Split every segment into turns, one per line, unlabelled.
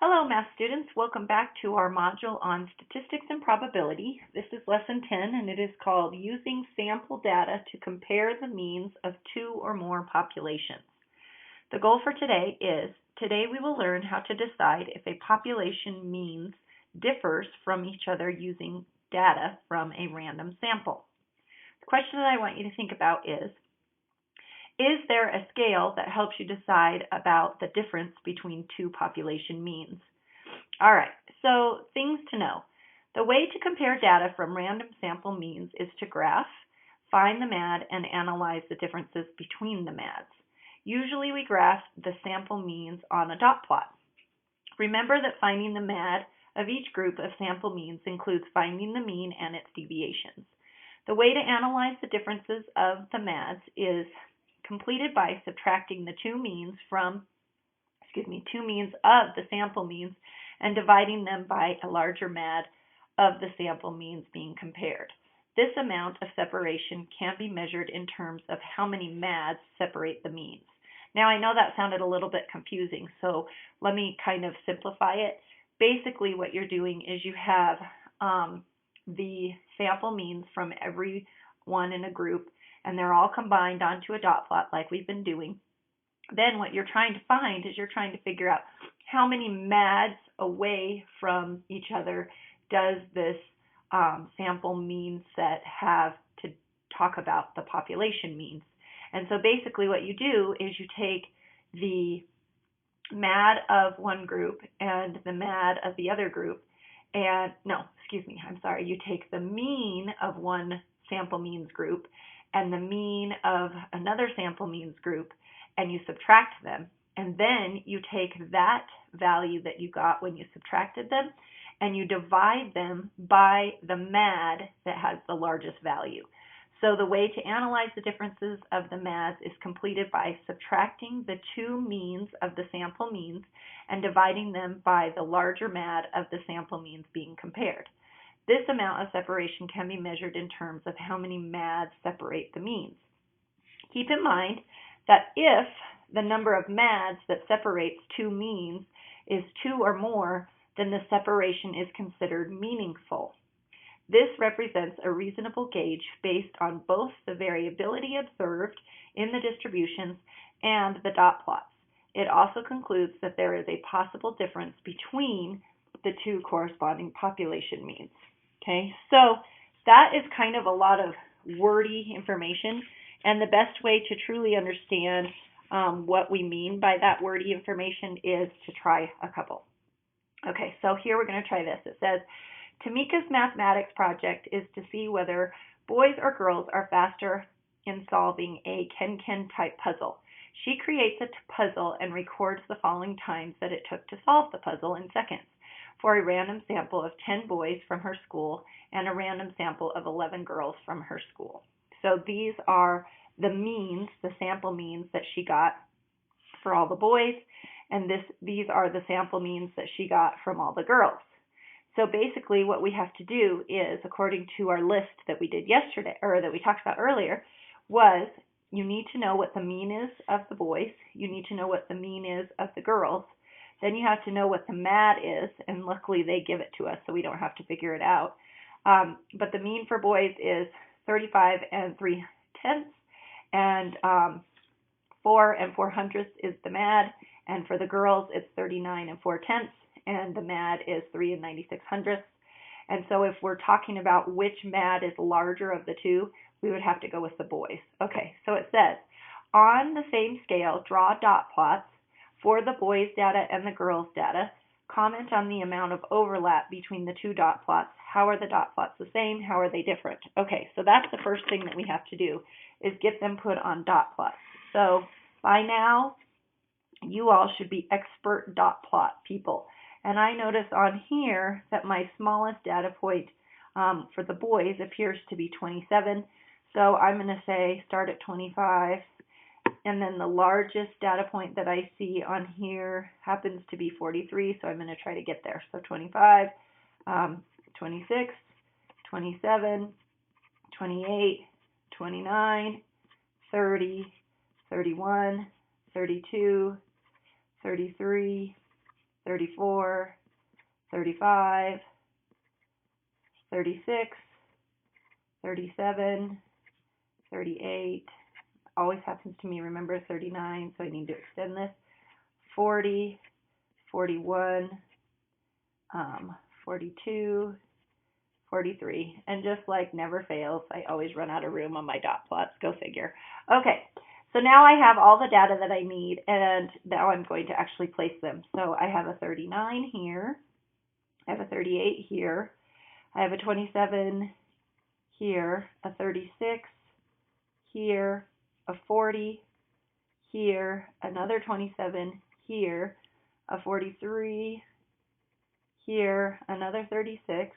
Hello, math students. Welcome back to our module on statistics and probability. This is lesson 10, and it is called Using Sample Data to Compare the Means of Two or More Populations. The goal for today is, today we will learn how to decide if a population means differs from each other using data from a random sample. The question that I want you to think about is there a scale that helps you decide about the difference between two population means? All right, so things to know. The way to compare data from random sample means is to graph, find the MAD, and analyze the differences between the MADs. Usually we graph the sample means on a dot plot. Remember that finding the MAD of each group of sample means includes finding the mean and its deviations. The way to analyze the differences of the MADs is completed by subtracting the two means of the sample means and dividing them by a larger MAD of the sample means being compared. This amount of separation can be measured in terms of how many MADs separate the means. Now, I know that sounded a little bit confusing, so let me kind of simplify it. Basically, what you're doing is you have the sample means from every one in a group, and they're all combined onto a dot plot like we've been doing. Then what you're trying to find is you're trying to figure out how many MADs away from each other does this sample mean set have to talk about the population means. And so basically what you do is you take the MAD of one group and the MAD of the other group, you take the mean of one sample means group and the mean of another sample means group, and you subtract them. And then you take that value that you got when you subtracted them, and you divide them by the MAD that has the largest value. So the way to analyze the differences of the MADs is completed by subtracting the two means of the sample means and dividing them by the larger MAD of the sample means being compared. This amount of separation can be measured in terms of how many MADs separate the means. Keep in mind that if the number of MADs that separates two means is 2 or more, then the separation is considered meaningful. This represents a reasonable gauge based on both the variability observed in the distributions and the dot plots. It also concludes that there is a possible difference between the two corresponding population means. Okay, so that is kind of a lot of wordy information, and the best way to truly understand what we mean by that wordy information is to try a couple. Okay, so here we're going to try this. It says, Tamika's mathematics project is to see whether boys or girls are faster in solving a Ken-Ken type puzzle. She creates a puzzle and records the following times that it took to solve the puzzle in seconds for a random sample of 10 boys from her school and a random sample of 11 girls from her school. So these are the means, the sample means that she got for all the boys, and these are the sample means that she got from all the girls. So basically what we have to do is, according to our list that we did yesterday, or that we talked about earlier, was you need to know what the mean is of the boys, you need to know what the mean is of the girls, then you have to know what the MAD is, and luckily they give it to us so we don't have to figure it out. But the mean for boys is 35 3/10, and 4 4/100 is the MAD, and for the girls it's 39 4/10, and the MAD is 3 96/100. And so if we're talking about which MAD is larger of the two, we would have to go with the boys. Okay, so it says, on the same scale, draw dot plots for the boys' data and the girls' data. Comment on the amount of overlap between the two dot plots. How are the dot plots the same? How are they different? Okay, so that's the first thing that we have to do, is get them put on dot plots. So by now, you all should be expert dot plot people. And I notice on here that my smallest data point for the boys appears to be 27. So I'm going to say start at 25. And then the largest data point that I see on here happens to be 43, so I'm going to try to get there. So 25, 26, 27, 28, 29, 30, 31, 32, 33, 34, 35, 36, 37, 38. Always happens to me, remember, 39, so I need to extend this. 40, 41, 42, 43, and just like never fails, I always run out of room on my dot plots. Go figure. Okay, so now I have all the data that I need, and now I'm going to actually place them. So I have a 39 here, I have a 38 here, I have a 27 here, a 36 here, a 40 here, another 27 here, a 43 here, another 36,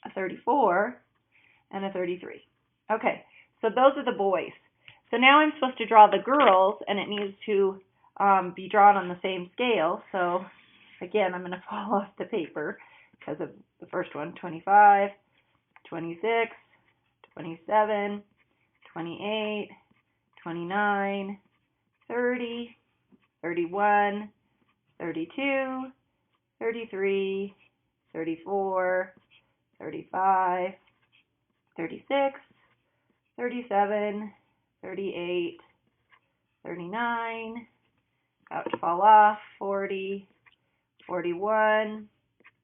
a 34, and a 33. Okay, so those are the boys. So now I'm supposed to draw the girls, and it needs to be drawn on the same scale. So again, I'm going to fall off the paper because of the first one, 25, 26, 27, 28, 29, 30, 31, 32, 33, 34, 35, 36, 37, 38, 39, about to fall off, 40, 41,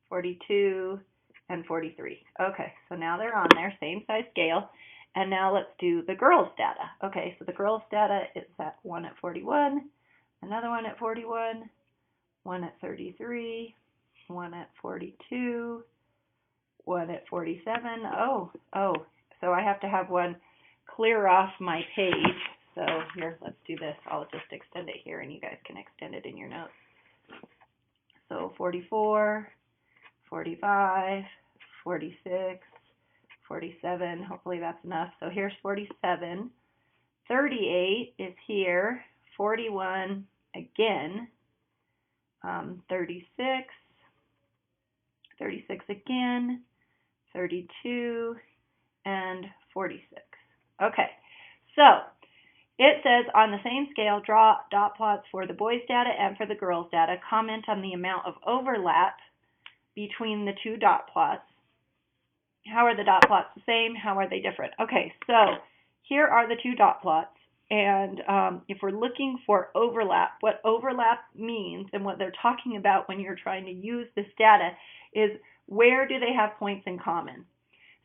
42, and 43. Okay, so now they're on there, same size scale. And now let's do the girls' data. Okay, so the girls' data is that one at 41, another one at 41, one at 33, one at 42, one at 47. Oh, so I have to have one clear off my page. So here, let's do this. I'll just extend it here, and you guys can extend it in your notes. So 44, 45, 46, 47. Hopefully that's enough. So here's 47. 38 is here. 41 again. 36. 36 again. 32 and 46. Okay, so it says on the same scale, draw dot plots for the boys' data and for the girls' data. Comment on the amount of overlap between the two dot plots. How are the dot plots the same? How are they different? Okay, so here are the two dot plots. And if we're looking for overlap, what overlap means and what they're talking about when you're trying to use this data is where do they have points in common?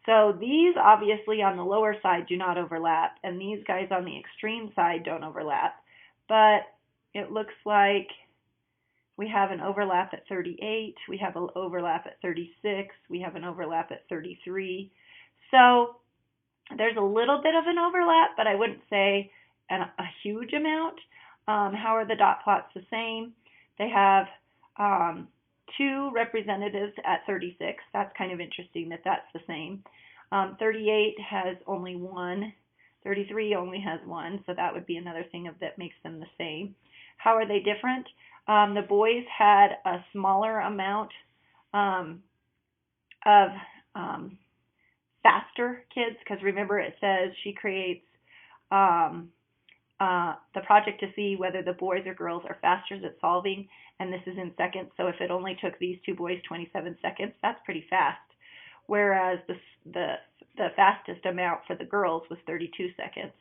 So these obviously on the lower side do not overlap, and these guys on the extreme side don't overlap. But it looks like we have an overlap at 38, we have an overlap at 36, we have an overlap at 33. So there's a little bit of an overlap, but I wouldn't say a huge amount. How are the dot plots the same? They have two representatives at 36. That's kind of interesting that that's the same. 38 has only one. 33 only has one, so that would be another thing that makes them the same. How are they different? The boys had a smaller amount of faster kids, because remember it says she creates the project to see whether the boys or girls are faster at solving, and this is in seconds, so if it only took these two boys 27 seconds, that's pretty fast. Whereas the fastest amount for the girls was 32 seconds.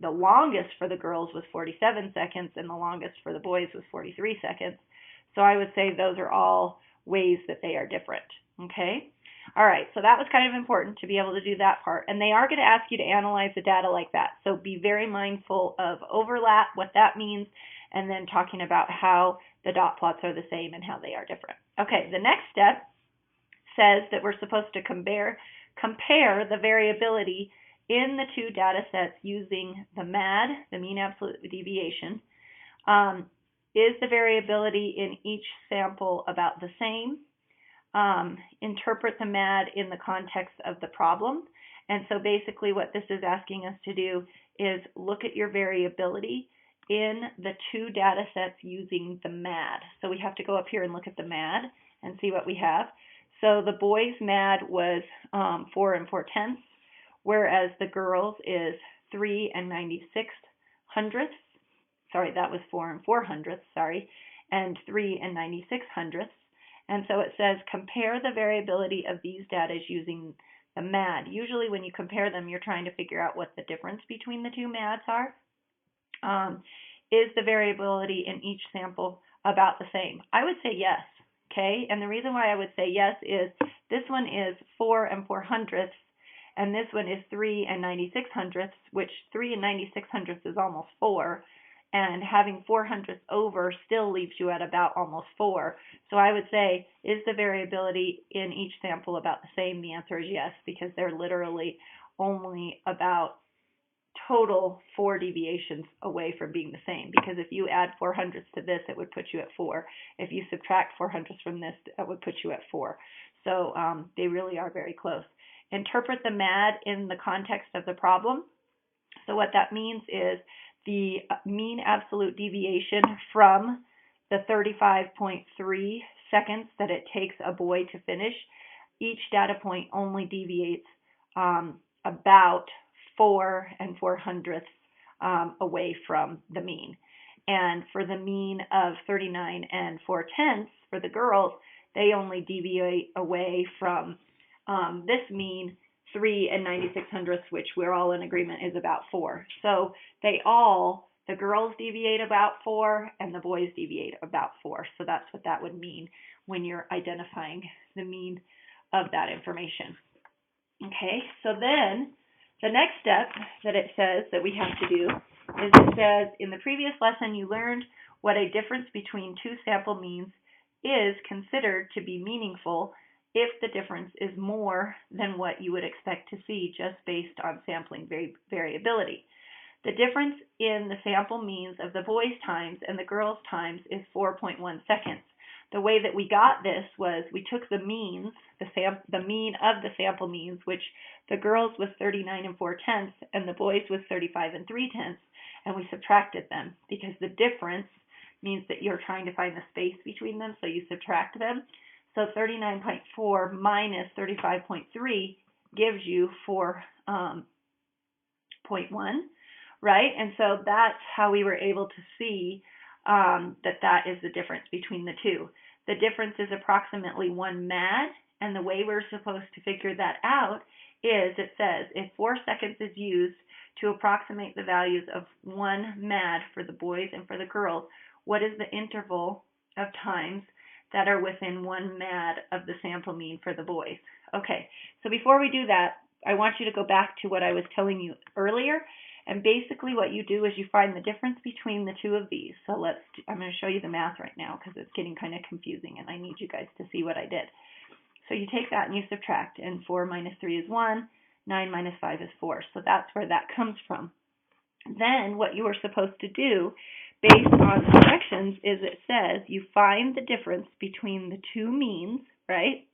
The longest for the girls was 47 seconds, and the longest for the boys was 43 seconds. So I would say those are all ways that they are different. Okay? All right, so that was kind of important to be able to do that part. And they are going to ask you to analyze the data like that. So be very mindful of overlap, what that means, and then talking about how the dot plots are the same and how they are different. Okay, the next step says that we're supposed to compare the variability in the two data sets using the MAD, the mean absolute deviation. Is the variability in each sample about the same? Interpret the MAD in the context of the problem. And so basically what this is asking us to do is look at your variability in the two data sets using the MAD. So we have to go up here and look at the MAD and see what we have. So the boys' MAD was 4 4/10, whereas the girls is 3 96 hundredths. Sorry, that was 4 400ths, sorry. and 3 and 96 hundredths. And so it says compare the variability of these data using the MAD. Usually when you compare them, you're trying to figure out what the difference between the two MADs are. Is the variability in each sample about the same? I would say yes, okay? And the reason why I would say yes is this one is 4 and 4 hundredths, and this one is 3 and 96 hundredths, which 3 and 96 hundredths is almost 4, and having 4 hundredths over still leaves you at about almost 4. So I would say, is the variability in each sample about the same? The answer is yes, because they're literally only about total 4 deviations away from being the same, because if you add 4 hundredths to this, it would put you at 4. If you subtract 4 hundredths from this, that would put you at 4. So they really are very close. Interpret the MAD in the context of the problem. So what that means is the mean absolute deviation from the 35.3 seconds that it takes a boy to finish. Each data point only deviates about 4 and 4 hundredths away from the mean. And for the mean of 39 and 4 tenths for the girls, they only deviate away from this mean 3 and 96 hundredths, which we're all in agreement is about 4. So the girls deviate about 4 and the boys deviate about 4. So that's what that would mean when you're identifying the mean of that information. Okay, so then the next step that it says that we have to do is it says, in the previous lesson you learned what a difference between two sample means is considered to be meaningful if the difference is more than what you would expect to see just based on sampling variability. The difference in the sample means of the boys' times and the girls' times is 4.1 seconds. The way that we got this was we took the means, the mean of the sample means, which the girls was 39 and 4 tenths and the boys was 35 and 3 tenths, and we subtracted them because the difference means that you're trying to find the space between them, so you subtract them. So 39.4 minus 35.3 gives you 4.1, right? And so that's how we were able to see that is the difference between the two. The difference is approximately 1 mad, and the way we're supposed to figure that out is it says if 4 seconds is used to approximate the values of 1 mad for the boys and for the girls, what is the interval of times that are within 1 mad of the sample mean for the boys? Okay, so before we do that, I want you to go back to what I was telling you earlier. And basically what you do is you find the difference between the two of these. So I'm going to show you the math right now because it's getting kind of confusing and I need you guys to see what I did. So you take that and you subtract, and 4 minus 3 is 1, 9 minus 5 is 4. So that's where that comes from. Then what you are supposed to do based on the directions is it says you find the difference between the two means, right?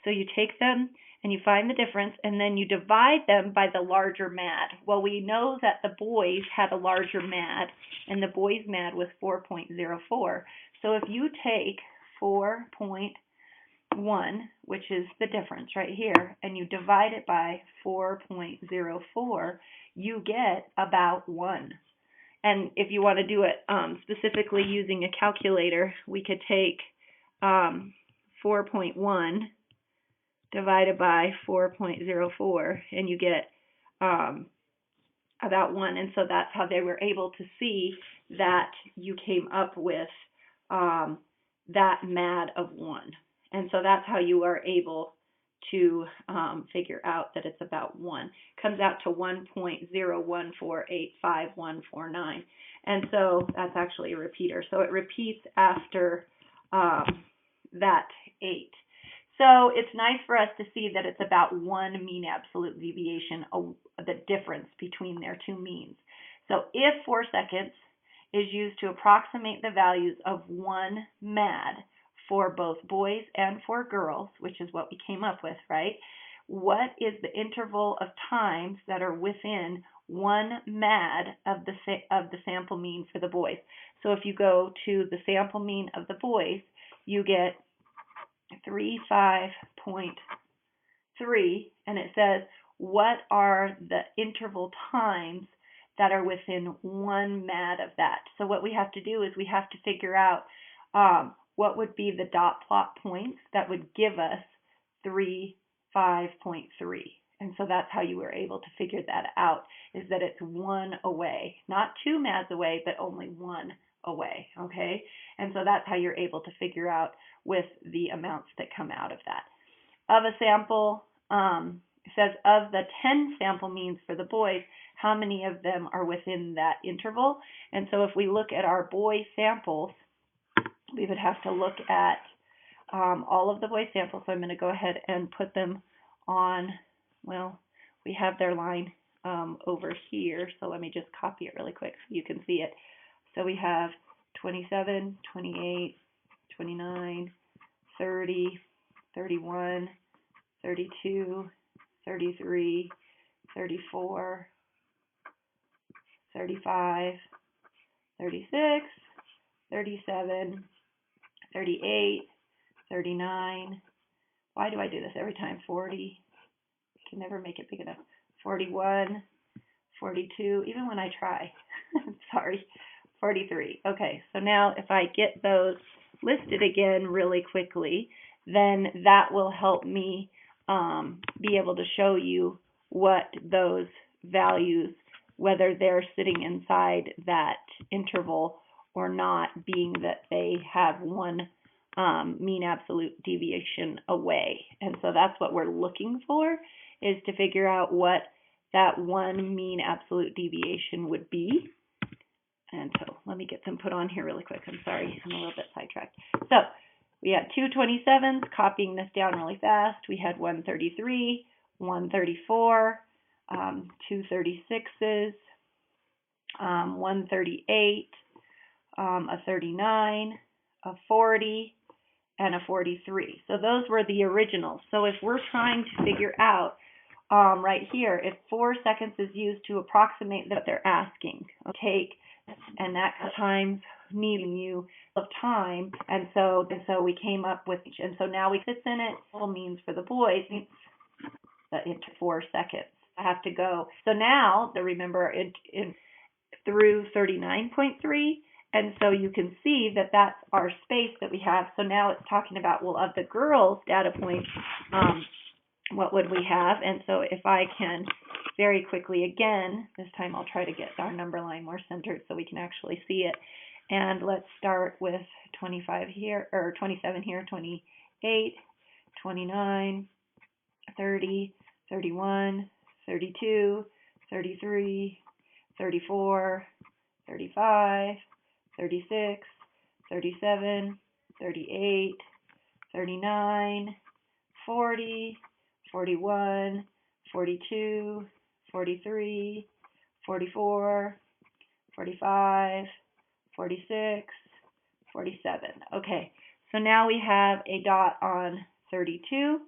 So you take them and you find the difference, and then you divide them by the larger mad. Well, we know that the boys had a larger mad, and the boys' mad was 4.04. So if you take 4.1, which is the difference right here, and you divide it by 4.04, you get about 1. And if you want to do it specifically using a calculator, we could take 4.1 divided by 4.04, and you get about 1. And so that's how they were able to see that you came up with that mad of 1. And so that's how you are able to figure out that it's about 1. Comes out to 1.01485,149. And so that's actually a repeater. So it repeats after that 8. So it's nice for us to see that it's about 1 mean absolute deviation, the difference between their two means. So if 4 seconds is used to approximate the values of 1 mad for both boys and for girls, which is what we came up with, right? What is the interval of times that are within 1 mad of the sample mean for the boys? So if you go to the sample mean of the boys, you get 35.3, and it says what are the interval times that are within 1 mad of that. So what we have to do is we have to figure out what would be the dot plot points that would give us 5.3? And so that's how you were able to figure that out, is that it's one away, not 2 mads away, but only one away, okay? And so that's how you're able to figure out with the amounts that come out of that. Of a sample, it says of the 10 sample means for the boys, how many of them are within that interval? And so if we look at our boy samples, we would have to look at all of the boy samples. So I'm going to go ahead and put them on, well, we have their line over here. So let me just copy it really quick so you can see it. So we have 27, 28, 29, 30, 31, 32, 33, 34, 35, 36, 37, 38, 39. Why do I do this every time? 40. I can never make it big enough. 41, 42, even when I try. Sorry. 43. Okay, so now if I get those listed again really quickly, then that will help me be able to show you what those values, whether they're sitting inside that interval or not, being that they have one mean absolute deviation away. And so that's what we're looking for, is to figure out what that one mean absolute deviation would be. And so let me get them put on here really quick. I'm sorry, I'm a little bit sidetracked. So we had 2 27s, copying this down really fast. We had 133, 134, 2 36s, 138, a 39, a 40, and a 43. So those were the originals. So if we're trying to figure out right here, if 4 seconds is used to approximate that they're asking, take, and that times needing you of time, and so we came up with, and so now we fits in it means for the boys into 4 seconds. I have to go. So now, remember, in through 39.3, and so you can see that that's our space that we have. So now it's talking about, well, of the girls' data points, what would we have? And so if I can very quickly, again, this time I'll try to get our number line more centered so we can actually see it. And let's start with 25 here, or 27 here, 28, 29, 30, 31, 32, 33, 34, 35, 36, 37, 38, 39, 40, 41, 42, 43, 44, 45, 46, 47. Okay, so now we have a dot on 32.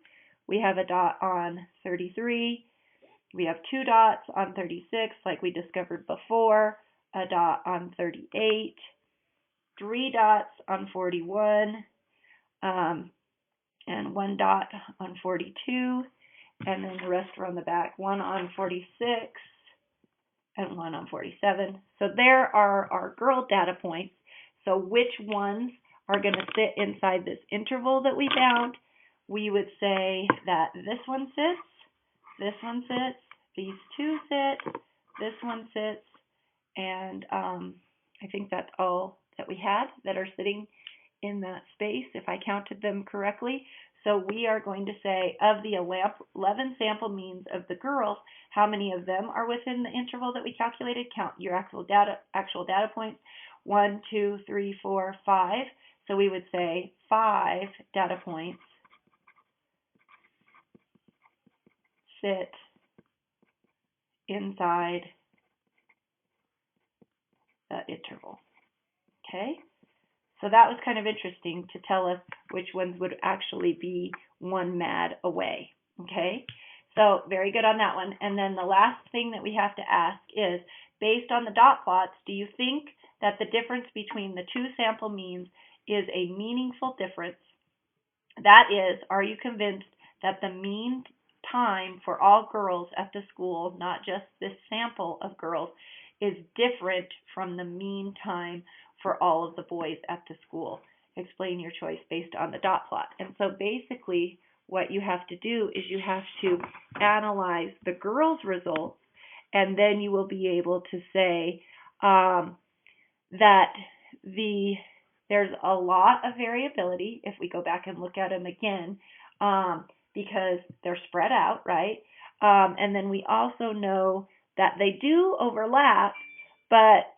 We have a dot on 33. We have 2 dots on 36, like we discovered before, a dot on 38, 3 dots on 41, and 1 dot on 42, and then the rest are on the back, 1 on 46, and 1 on 47. So there are our girl data points. So which ones are going to sit inside this interval that we found? We would say that this one sits, these 2 sit, this one sits, and I think that's all that we had that are sitting in that space, if I counted them correctly. So we are going to say, of the 11 sample means of the girls, how many of them are within the interval that we calculated? Count your actual data points. 1, 2, 3, 4, 5. So we would say 5 data points sit inside that interval. Okay? So that was kind of interesting to tell us which ones would actually be 1 mad away. Okay? So very good on that one. And then the last thing that we have to ask is, based on the dot plots, do you think that the difference between the 2 sample means is a meaningful difference? That is, are you convinced that the mean time for all girls at the school, not just this sample of girls, is different from the mean time for all of the boys at the school? explain your choice based on the dot plot. And so basically what you have to do is you have to analyze the girls' results, and then you will be able to say that there's a lot of variability if we go back and look at them again, because they're spread out, right? And then we also know that they do overlap, but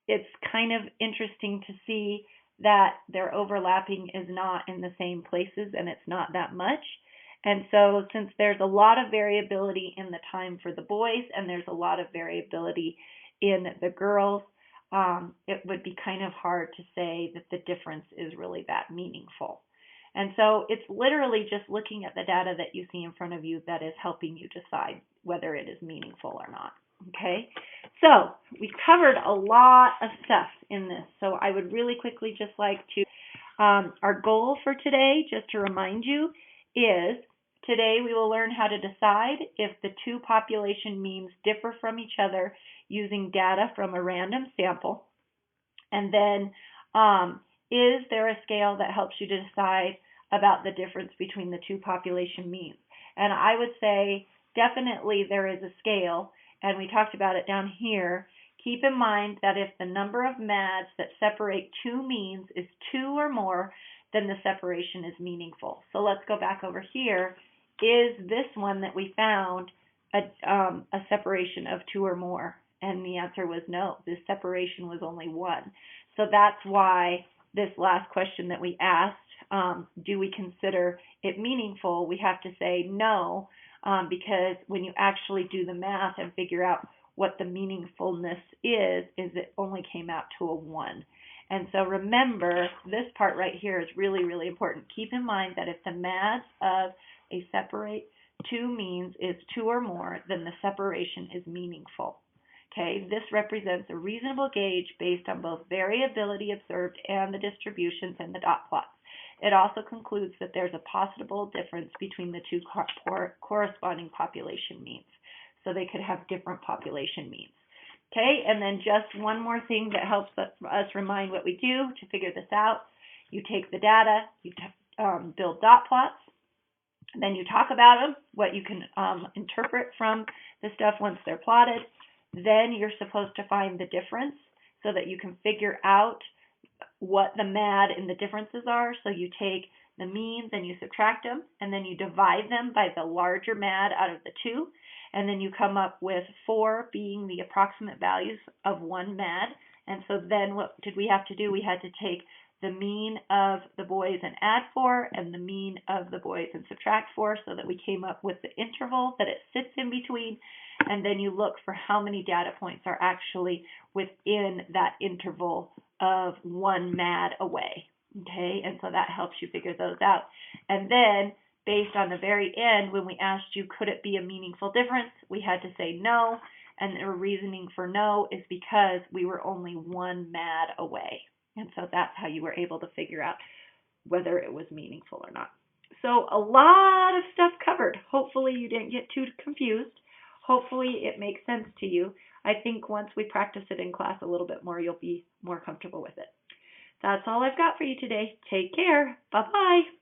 it's kind of interesting to see that their overlapping is not in the same places, and it's not that much. And so since there's a lot of variability in the time for the boys and there's a lot of variability in the girls, it would be kind of hard to say that the difference is really that meaningful. And so it's literally just looking at the data that you see in front of you that is helping you decide whether it is meaningful or not. Okay, so we covered a lot of stuff in this. So I would really quickly just like to, our goal for today, just to remind you, is today we will learn how to decide if the two population means differ from each other using data from a random sample. And then is there a scale that helps you to decide about the difference between the two population means? And I would say definitely there is a scale, and we talked about it down here. Keep in mind that if the number of MADs that separate two means is 2 or more, then the separation is meaningful. So let's go back over here. Is this one that we found a separation of 2 or more? And the answer was no. This separation was only 1. So that's why this last question that we asked, do we consider it meaningful? We have to say no, because when you actually do the math and figure out what the meaningfulness is it only came out to a 1. And so remember, this part right here is really, really important. Keep in mind that if the MADs of a separate two means is 2 or more, then the separation is meaningful. Okay, this represents a reasonable gauge based on both variability observed and the distributions in the dot plots. It also concludes that there's a possible difference between the two corresponding population means. So they could have different population means. Okay, and then just one more thing that helps us remind what we do to figure this out. You take the data, you build dot plots, then you talk about them, what you can interpret from the stuff once they're plotted. Then you're supposed to find the difference so that you can figure out what the MAD and the differences are. So you take the means and you subtract them, and then you divide them by the larger MAD out of the two, and then you come up with 4 being the approximate values of one MAD. And so then what did we have to do? We had to take the mean of the boys and add 4, and the mean of the boys and subtract 4, so that we came up with the interval that it sits in between. And then you look for how many data points are actually within that interval of 1 MAD away. Okay, and so that helps you figure those out. And then based on the very end, when we asked you, could it be a meaningful difference, we had to say no. And the reasoning for no is because we were only 1 MAD away. And so that's how you were able to figure out whether it was meaningful or not. So a lot of stuff covered. Hopefully you didn't get too confused. Hopefully it makes sense to you. I think once we practice it in class a little bit more, you'll be more comfortable with it. That's all I've got for you today. Take care. Bye-bye.